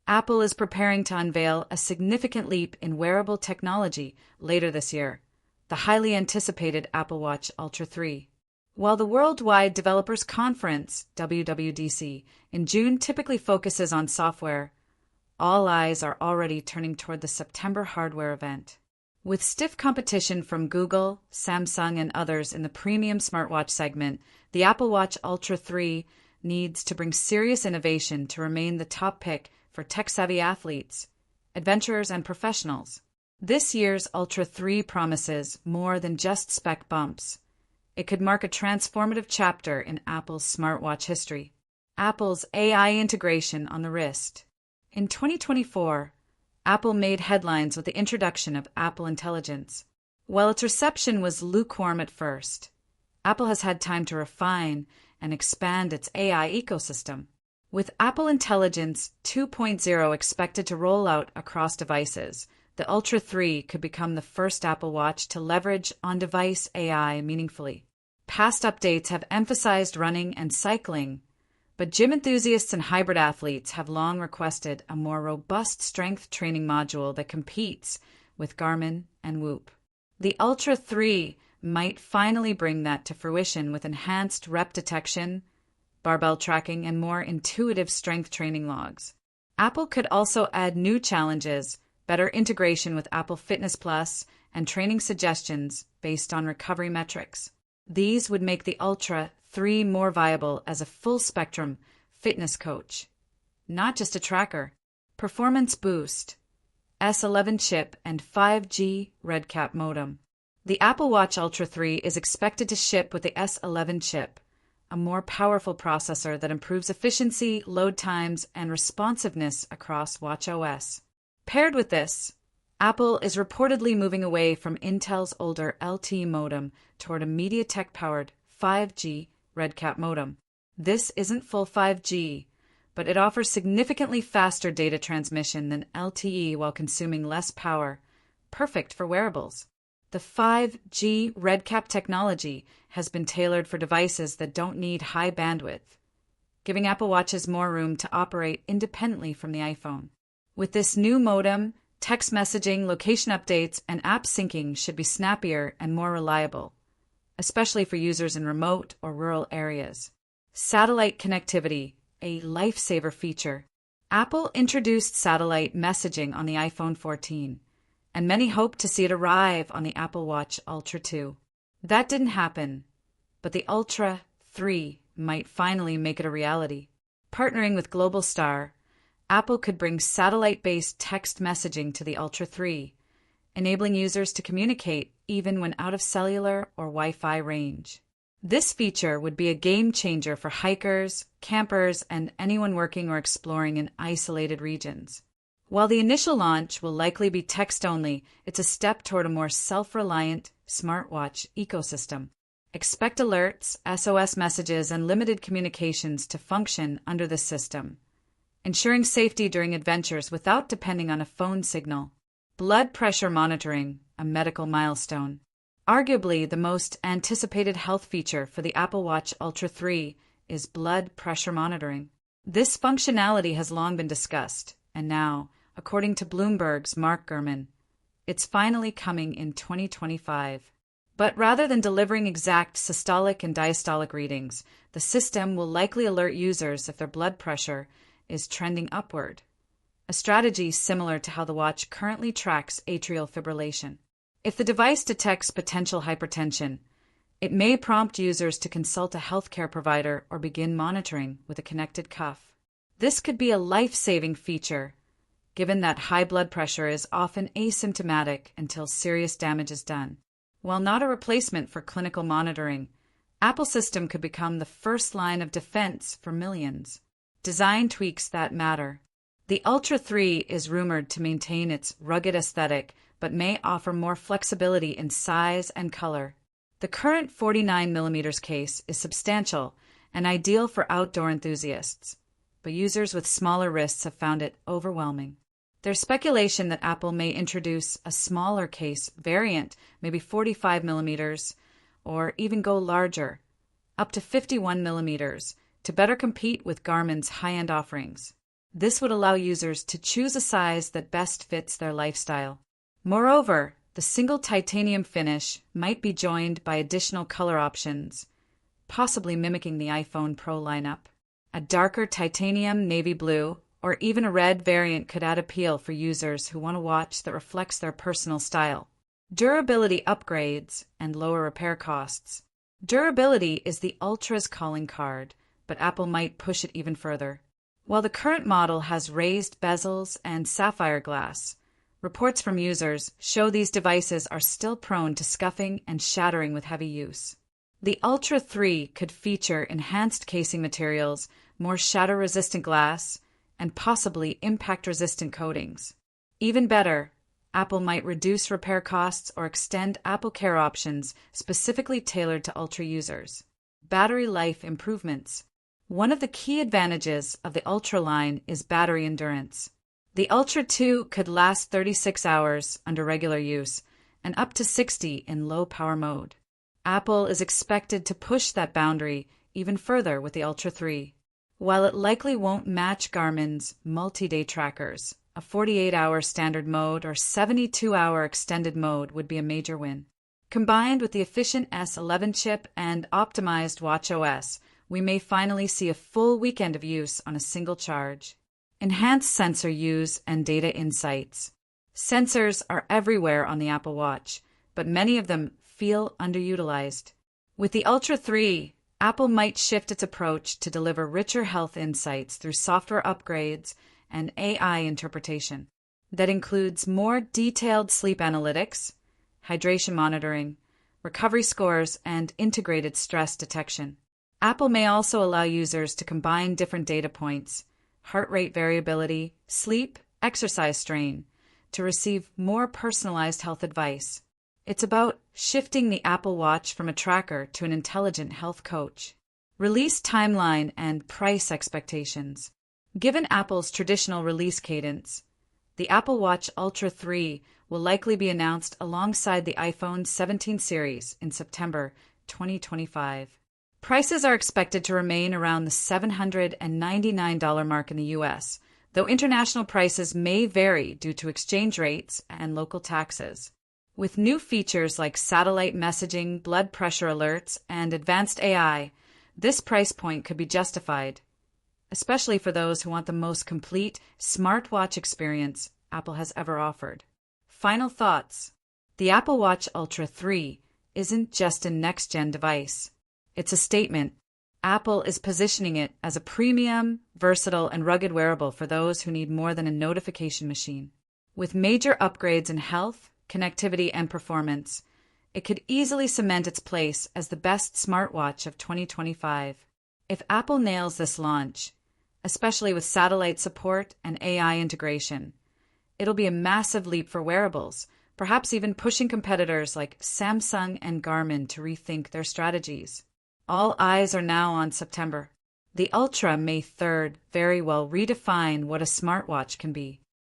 Apple is preparing to unveil a significant leap in wearable technology later this year, the highly anticipated Apple Watch Ultra 3. While the Worldwide Developers Conference, WWDC, in June typically focuses on software, all eyes are already turning toward the September hardware event. With stiff competition from Google, Samsung, and others in the premium smartwatch segment, the Apple Watch Ultra 3 needs to bring serious innovation to remain the top pick for tech-savvy athletes, adventurers, and professionals. This year's Ultra 3 promises more than just spec bumps. It could mark a transformative chapter in Apple's smartwatch history. Apple's AI integration on the wrist. In 2024, Apple made headlines with the introduction of Apple Intelligence. While its reception was lukewarm at first, Apple has had time to refine and expand its AI ecosystem. With Apple Intelligence 2.0 expected to roll out across devices, the Ultra 3 could become the first Apple Watch to leverage on-device AI meaningfully. Past updates have emphasized running and cycling, but gym enthusiasts and hybrid athletes have long requested a more robust strength training module that competes with Garmin and Whoop. The Ultra 3 might finally bring that to fruition with enhanced rep detection, barbell tracking, and more intuitive strength training logs. Apple could also add new challenges, better integration with Apple Fitness Plus, and training suggestions based on recovery metrics. These would make the Ultra 3 more viable as a full-spectrum fitness coach, not just a tracker. Performance boost, S11 chip, and 5G RedCap modem. The Apple Watch Ultra 3 is expected to ship with the S11 chip, a more powerful processor that improves efficiency, load times, and responsiveness across watchOS. Paired with this, Apple is reportedly moving away from Intel's older LTE modem toward a MediaTek-powered 5G RedCap modem. This isn't full 5G, but it offers significantly faster data transmission than LTE while consuming less power, perfect for wearables. The 5G RedCap technology has been tailored for devices that don't need high bandwidth, giving Apple Watches more room to operate independently from the iPhone. With this new modem, text messaging, location updates, and app syncing should be snappier and more reliable, especially for users in remote or rural areas. Satellite connectivity, a lifesaver feature. Apple introduced satellite messaging on the iPhone 14, and many hoped to see it arrive on the Apple Watch Ultra 2. That didn't happen, but the Ultra 3 might finally make it a reality. Partnering with Globalstar, Apple could bring satellite-based text messaging to the Ultra 3, enabling users to communicate even when out of cellular or Wi-Fi range. This feature would be a game changer for hikers, campers, and anyone working or exploring in isolated regions. While the initial launch will likely be text-only, it's a step toward a more self-reliant smartwatch ecosystem. Expect alerts, SOS messages, and limited communications to function under the system, ensuring safety during adventures without depending on a phone signal. Blood pressure monitoring, a medical milestone. Arguably, the most anticipated health feature for the Apple Watch Ultra 3 is blood pressure monitoring. This functionality has long been discussed, and now, according to Bloomberg's Mark Gurman, it's finally coming in 2025. But rather than delivering exact systolic and diastolic readings, the system will likely alert users if their blood pressure is trending upward, a strategy similar to how the watch currently tracks atrial fibrillation. If the device detects potential hypertension, it may prompt users to consult a healthcare provider or begin monitoring with a connected cuff. This could be a life-saving feature, given that high blood pressure is often asymptomatic until serious damage is done. While not a replacement for clinical monitoring, Apple's system could become the first line of defense for millions. Design tweaks that matter. The Ultra 3 is rumored to maintain its rugged aesthetic, but may offer more flexibility in size and color. The current 49mm case is substantial and ideal for outdoor enthusiasts, but users with smaller wrists have found it overwhelming. There's speculation that Apple may introduce a smaller case variant, maybe 45mm, or even go larger, up to 51mm, to better compete with Garmin's high-end offerings. This would allow users to choose a size that best fits their lifestyle. Moreover, the single titanium finish might be joined by additional color options, possibly mimicking the iPhone Pro lineup. A darker titanium navy blue or even a red variant could add appeal for users who want a watch that reflects their personal style. Durability upgrades and lower repair costs. Durability is the Ultra's calling card, but Apple might push it even further. While the current model has raised bezels and sapphire glass, reports from users show these devices are still prone to scuffing and shattering with heavy use. The Ultra 3 could feature enhanced casing materials, more shatter-resistant glass, and possibly impact-resistant coatings. Even better, Apple might reduce repair costs or extend Apple Care options specifically tailored to Ultra users. Battery life improvements. One of the key advantages of the Ultra line is battery endurance. The Ultra 2 could last 36 hours under regular use and up to 60 in low-power mode. Apple is expected to push that boundary even further with the Ultra 3. While it likely won't match Garmin's multi-day trackers, a 48-hour standard mode or 72-hour extended mode would be a major win. Combined with the efficient S11 chip and optimized watchOS, we may finally see a full weekend of use on a single charge. Enhanced sensor use and data insights. Sensors are everywhere on the Apple Watch, but many of them feel underutilized. With the Ultra 3, Apple might shift its approach to deliver richer health insights through software upgrades and AI interpretation. That includes more detailed sleep analytics, hydration monitoring, recovery scores, and integrated stress detection. Apple may also allow users to combine different data points, heart rate variability, sleep, exercise strain, to receive more personalized health advice. It's about shifting the Apple Watch from a tracker to an intelligent health coach. Release timeline and price expectations. Given Apple's traditional release cadence, the Apple Watch Ultra 3 will likely be announced alongside the iPhone 17 series in September 2025. Prices are expected to remain around the $799 mark in the US, though international prices may vary due to exchange rates and local taxes. With new features like satellite messaging, blood pressure alerts, and advanced AI, this price point could be justified, especially for those who want the most complete smartwatch experience Apple has ever offered. Final thoughts. The Apple Watch Ultra 3 isn't just a next-gen device. It's a statement. Apple is positioning it as a premium, versatile, and rugged wearable for those who need more than a notification machine. With major upgrades in health, connectivity, and performance, it could easily cement its place as the best smartwatch of 2025. If Apple nails this launch, especially with satellite support and AI integration, it'll be a massive leap for wearables, perhaps even pushing competitors like Samsung and Garmin to rethink their strategies. All eyes are now on September. The Ultra May 3rd very well redefine what a smartwatch can be.